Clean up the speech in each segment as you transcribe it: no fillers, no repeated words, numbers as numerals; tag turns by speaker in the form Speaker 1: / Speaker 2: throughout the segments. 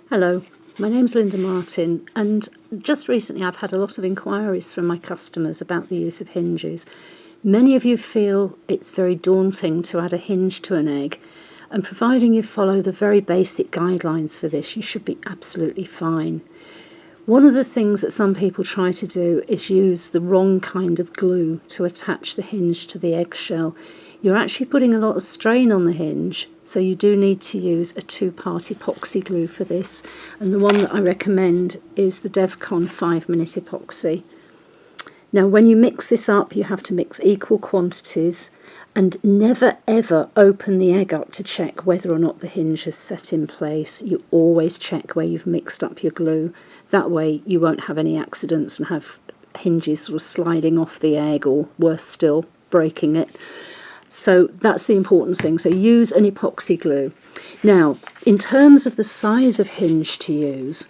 Speaker 1: Hello, my name's Linda Martin, and just recently I've had a lot of inquiries from my customers about the use of hinges. Many of you feel it's very daunting to add a hinge to an egg, and providing you follow the very basic guidelines for this, you should be absolutely fine. One of the things that some people try to do is use the wrong kind of glue to attach the hinge to the eggshell. You're actually putting a lot of strain on the hinge, so you do need to use a two-part epoxy glue for this, and the one that I recommend is the Devcon 5-minute epoxy. Now when you mix this up, you have to mix equal quantities, and never ever open the egg up to check whether or not the hinge is set in place. You always check where you've mixed up your glue. That way you won't have any accidents and have hinges sort of sliding off the egg, or worse still, breaking it. So that's the important thing. So use an epoxy glue. Now, in terms of the size of hinge to use,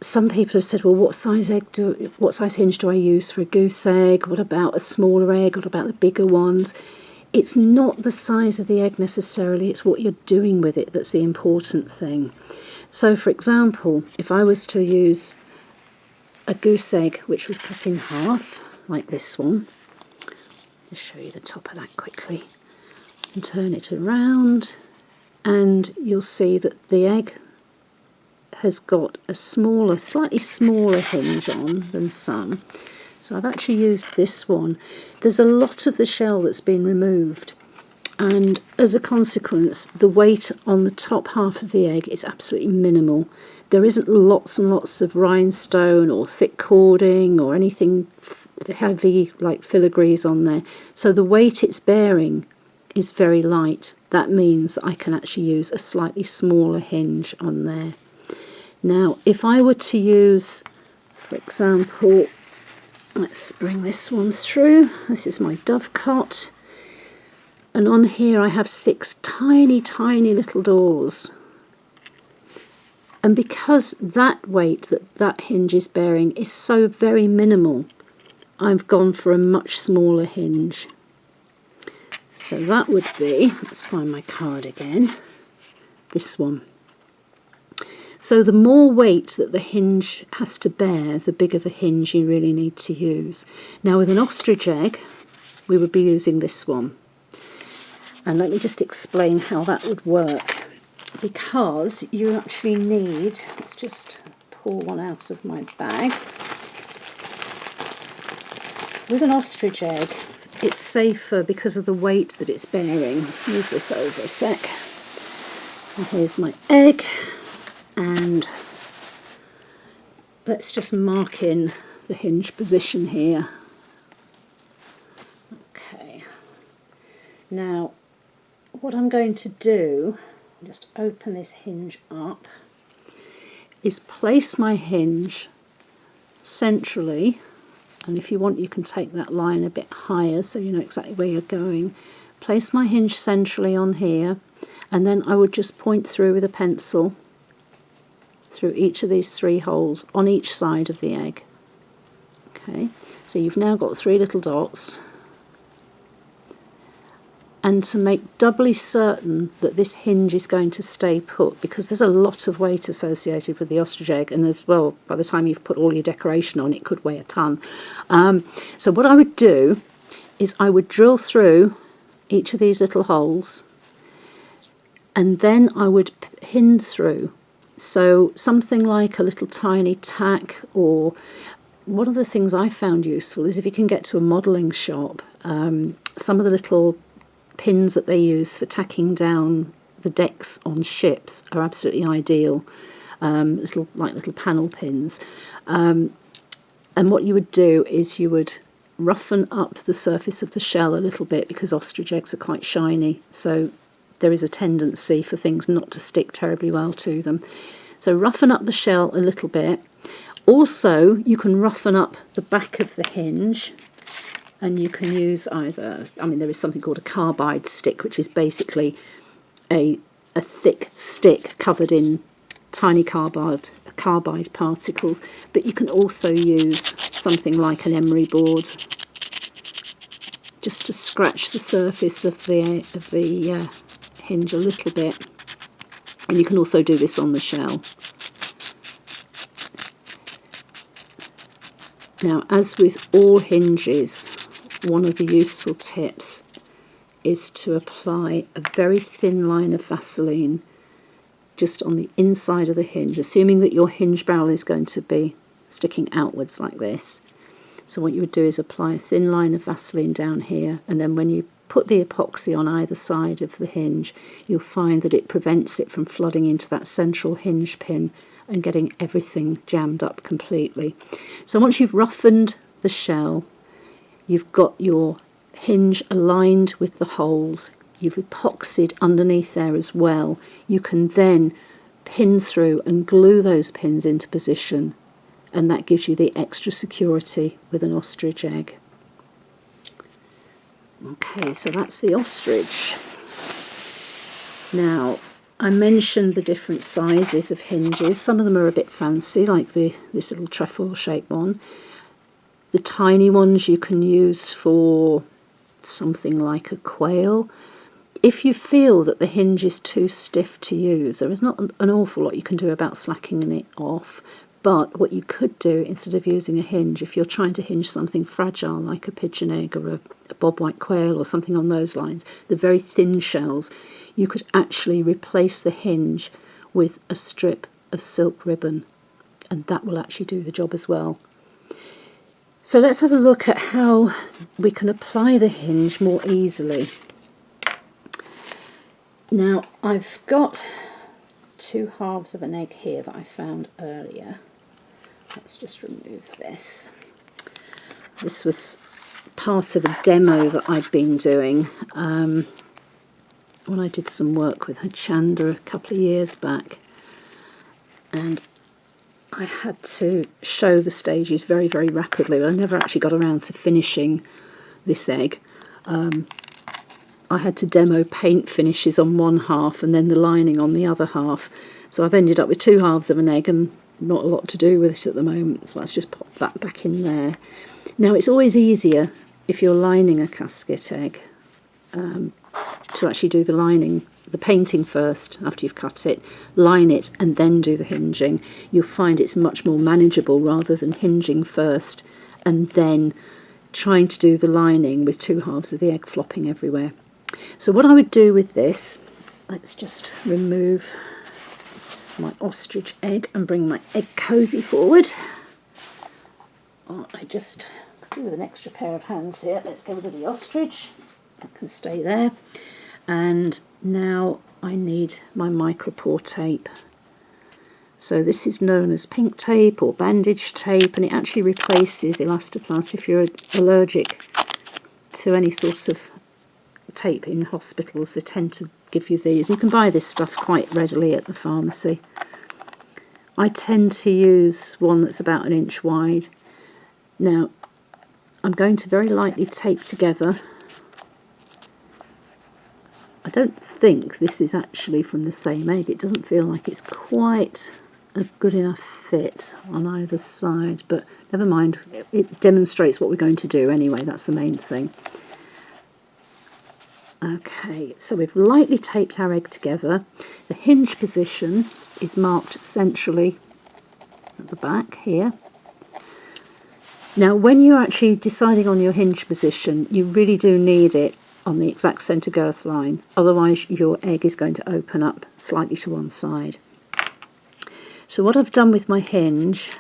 Speaker 1: some people have said, well, what size hinge do I use for a goose egg? What about a smaller egg? What about the bigger ones? It's not the size of the egg necessarily, it's what you're doing with it that's the important thing. So for example, if I was to use a goose egg which was cut in half, like this one, just show you the top of that quickly, and turn it around, and you'll see that the egg has got a smaller, slightly smaller hinge on than some. So I've actually used this one. There's a lot of the shell that's been removed, and as a consequence the weight on the top half of the egg is absolutely minimal. There isn't lots and lots of rhinestone or thick cording or anything heavy like filigrees on there, so the weight it's bearing is very light. That means I can actually use a slightly smaller hinge on there. Now if I were to use, for example, let's bring this one through. This is my dovecot, and on here I have 6 tiny little doors, and because that weight that hinge is bearing is so very minimal, I've gone for a much smaller hinge. So that would be, let's find my card again, this one. So the more weight that the hinge has to bear, the bigger the hinge you really need to use. Now with an ostrich egg, we would be using this one. And let me just explain how that would work. Because you actually need, let's just pull one out of my bag. With an ostrich egg, it's safer because of the weight that it's bearing. Let's move this over a sec. And here's my egg. And let's just mark in the hinge position here. Okay. Now, what I'm going to do, just open this hinge up, is place my hinge centrally. And if you want, you can take that line a bit higher so you know exactly where you're going. Place my hinge centrally on here, and then I would just point through with a pencil through each of these 3 holes on each side of the egg. Okay, so you've now got 3 little dots. And to make doubly certain that this hinge is going to stay put, because there's a lot of weight associated with the ostrich egg, and as well, by the time you've put all your decoration on, it could weigh a ton. So what I would do is I would drill through each of these little holes, and then I would pin through. So something like a little tiny tack, or one of the things I found useful is if you can get to a modelling shop, some of the little pins that they use for tacking down the decks on ships are absolutely ideal, little panel pins. And what you would do is you would roughen up the surface of the shell a little bit, because ostrich eggs are quite shiny, so there is a tendency for things not to stick terribly well to them. So roughen up the shell a little bit. Also, you can roughen up the back of the hinge, and you can use either, there is something called a carbide stick, which is basically a thick stick covered in tiny carbide particles, but you can also use something like an emery board just to scratch the surface of the hinge a little bit. And you can also do this on the shell. Now, as with all hinges, one of the useful tips is to apply a very thin line of Vaseline just on the inside of the hinge, assuming that your hinge barrel is going to be sticking outwards like this. So what you would do is apply a thin line of Vaseline down here, and then when you put the epoxy on either side of the hinge, you'll find that it prevents it from flooding into that central hinge pin and getting everything jammed up completely. So once you've roughened the shell, you've got your hinge aligned with the holes, you've epoxied underneath there as well, you can then pin through and glue those pins into position, and that gives you the extra security with an ostrich egg. Okay, so that's the ostrich. Now, I mentioned the different sizes of hinges. Some of them are a bit fancy, like this little trefoil shaped one. The tiny ones you can use for something like a quail. If you feel that the hinge is too stiff to use, there is not an awful lot you can do about slackening it off. But what you could do, instead of using a hinge, if you're trying to hinge something fragile like a pigeon egg or a bobwhite quail or something on those lines, the very thin shells, you could actually replace the hinge with a strip of silk ribbon, and that will actually do the job as well. So let's have a look at how we can apply the hinge more easily. Now, I've got 2 halves of an egg here that I found earlier. Let's just remove this. This was part of a demo that I'd been doing when I did some work with Chanda a couple of years back, and I had to show the stages very, very rapidly. I never actually got around to finishing this egg. I had to demo paint finishes on one half and then the lining on the other half. So I've ended up with 2 halves of an egg and not a lot to do with it at the moment. So let's just pop that back in there. Now, it's always easier if you're lining a casket egg to actually do the lining, the painting first after you've cut it, line it and then do the hinging. You'll find it's much more manageable rather than hinging first and then trying to do the lining with 2 halves of the egg flopping everywhere. So what I would do with this, let's just remove my ostrich egg and bring my egg cosy forward. I just do with an extra pair of hands here. Let's get rid of the ostrich. That can stay there. And now I need my micropore tape. So this is known as pink tape or bandage tape, and it actually replaces Elastoplast if you're allergic to any sort of tape in hospitals. They tend to give you these. You can buy this stuff quite readily at the pharmacy. I tend to use one that's about 1 inch wide. Now, I'm going to very lightly tape together. I don't think this is actually from the same egg. It doesn't feel like it's quite a good enough fit on either side, but never mind. It demonstrates what we're going to do anyway. That's the main thing. Okay, so we've lightly taped our egg together. The hinge position is marked centrally at the back here. Now, when you're actually deciding on your hinge position, you really do need it on the exact centre girth line, otherwise your egg is going to open up slightly to one side. So what I've done with my hinge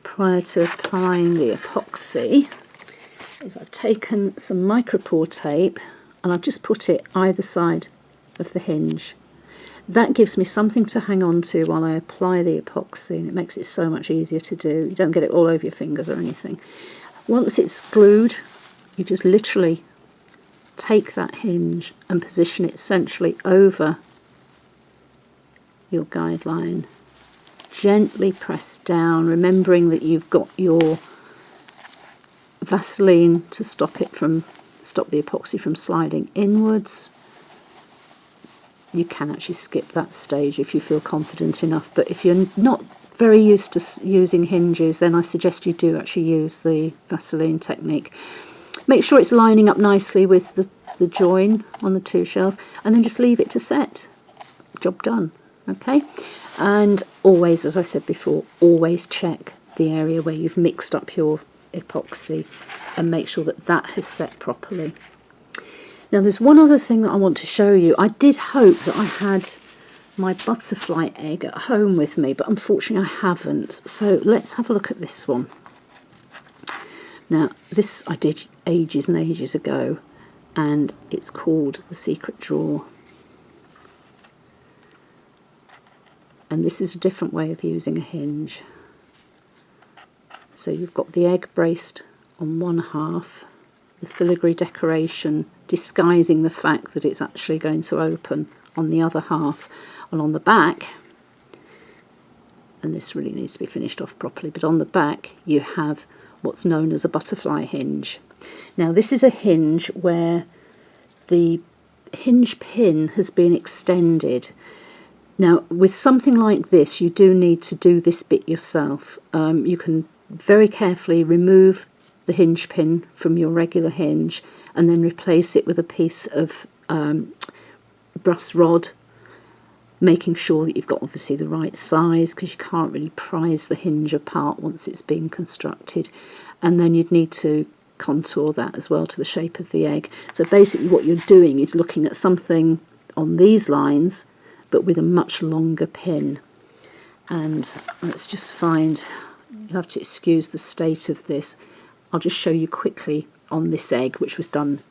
Speaker 1: prior to applying the epoxy is I've taken some micropore tape and I've just put it either side of the hinge. That gives me something to hang on to while I apply the epoxy, and it makes it so much easier to do. You don't get it all over your fingers or anything. Once it's glued, you just literally take that hinge and position it centrally over your guideline. Gently press down, remembering that you've got your Vaseline to stop the epoxy from sliding inwards. You can actually skip that stage if you feel confident enough, but if you're not very used to using hinges, then I suggest you do actually use the Vaseline technique. Make sure it's lining up nicely with the join on the 2 shells, and then just leave it to set. Job done. Okay, and always, as I said before, always check the area where you've mixed up your epoxy, and make sure that that has set properly. Now there's one other thing that I want to show you. I did hope that I had my butterfly egg at home with me, but unfortunately I haven't. So let's have a look at this one. Now this I did ages and ages ago, and it's called The Secret Drawer. And this is a different way of using a hinge. So you've got the egg braced on one half, the filigree decoration disguising the fact that it's actually going to open on the other half. And on the back, and this really needs to be finished off properly, but on the back you have what's known as a butterfly hinge. Now this is a hinge where the hinge pin has been extended. Now with something like this you do need to do this bit yourself. You can very carefully remove the hinge pin from your regular hinge and then replace it with a piece of brass rod, making sure that you've got obviously the right size, because you can't really prise the hinge apart once it's been constructed. And then you'd need to contour that as well to the shape of the egg. So basically what you're doing is looking at something on these lines but with a much longer pin. And let's just find, you have to excuse the state of this. I'll just show you quickly on this egg, which was done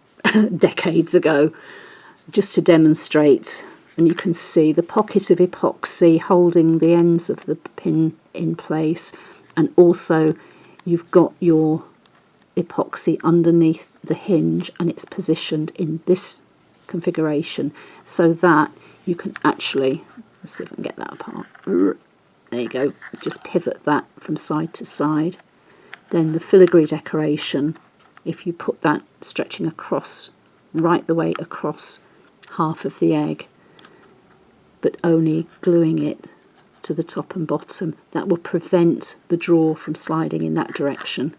Speaker 1: decades ago, just to demonstrate. And you can see the pocket of epoxy holding the ends of the pin in place, and also you've got your epoxy underneath the hinge, and it's positioned in this configuration so that you can actually, let's see if I can get that apart, there you go, just pivot that from side to side. Then the filigree decoration, if you put that stretching across, right the way across half of the egg, but only gluing it to the top and bottom, that will prevent the drawer from sliding in that direction.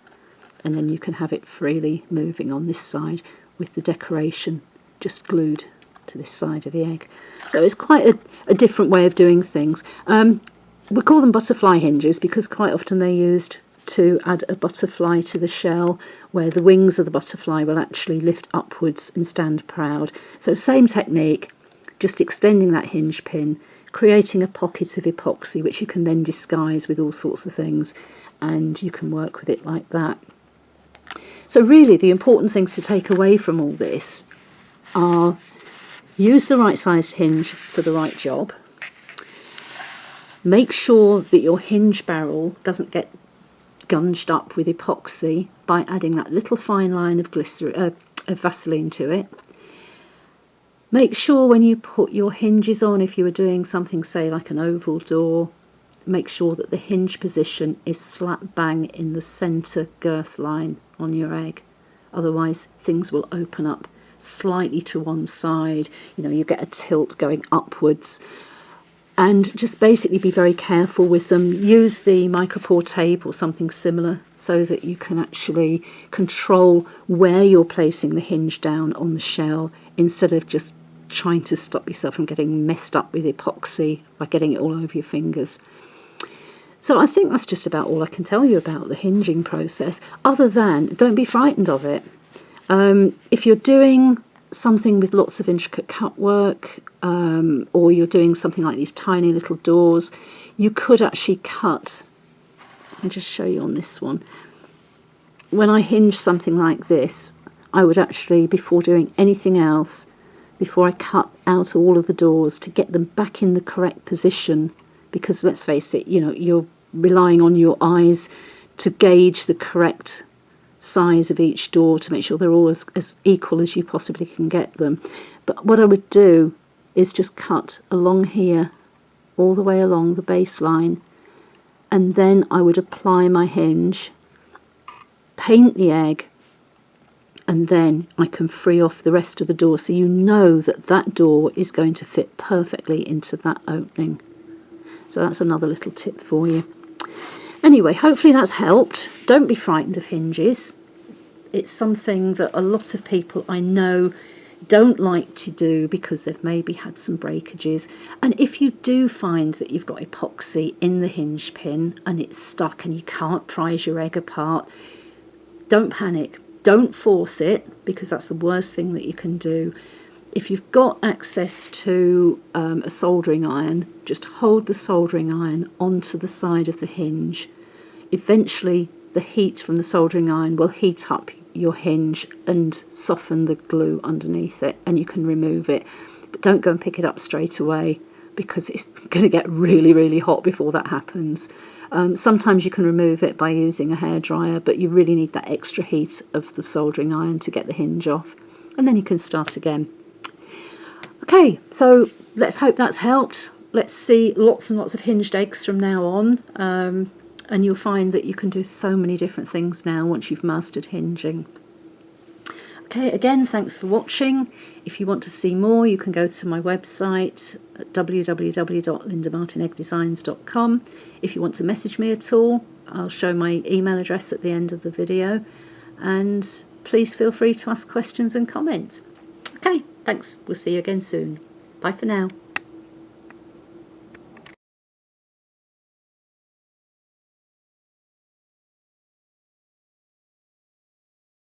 Speaker 1: And then you can have it freely moving on this side with the decoration just glued to this side of the egg. So it's quite a different way of doing things. We call them butterfly hinges because quite often they're used to add a butterfly to the shell, where the wings of the butterfly will actually lift upwards and stand proud. So same technique, just extending that hinge pin, creating a pocket of epoxy which you can then disguise with all sorts of things, and you can work with it like that. So really the important things to take away from all this are: use the right sized hinge for the right job, make sure that your hinge barrel doesn't get gunged up with epoxy by adding that little fine line of Vaseline to it. Make sure when you put your hinges on, if you were doing something say like an oval door, make sure that the hinge position is slap bang in the centre girth line on your egg. Otherwise things will open up slightly to one side, you get a tilt going upwards. And just basically be very careful with them. Use the micropore tape or something similar so that you can actually control where you're placing the hinge down on the shell, instead of just trying to stop yourself from getting messed up with epoxy by getting it all over your fingers. So I think that's just about all I can tell you about the hinging process, other than don't be frightened of it. If you're doing something with lots of intricate cut work, or you're doing something like these tiny little doors, you could actually cut. I'll just show you on this one. When I hinge something like this, I would actually, before doing anything else, before I cut out all of the doors, to get them back in the correct position, because let's face it, you're relying on your eyes to gauge the correct size of each door to make sure they're all as equal as you possibly can get them. But what I would do is just cut along here, all the way along the baseline, and then I would apply my hinge, paint the egg, and then I can free off the rest of the door, so you know that that door is going to fit perfectly into that opening. So that's another little tip for you. Anyway, hopefully that's helped. Don't be frightened of hinges. It's something that a lot of people I know don't like to do because they've maybe had some breakages. And if you do find that you've got epoxy in the hinge pin and it's stuck and you can't prise your egg apart, don't panic. Don't force it, because that's the worst thing that you can do. If you've got access to a soldering iron, just hold the soldering iron onto the side of the hinge. Eventually the heat from the soldering iron will heat up your hinge and soften the glue underneath it, and you can remove it. But don't go and pick it up straight away, because it's going to get really, really hot before that happens. Sometimes you can remove it by using a hairdryer, but you really need that extra heat of the soldering iron to get the hinge off, and then you can start again. Okay, so let's hope that's helped. Let's see lots and lots of hinged eggs from now on, and you'll find that you can do so many different things now once you've mastered hinging. Okay, again, thanks for watching. If you want to see more, you can go to my website at www.lindamartineggdesigns.com. If you want to message me at all, I'll show my email address at the end of the video. And please feel free to ask questions and comment. Okay, thanks. We'll see you again soon. Bye for now.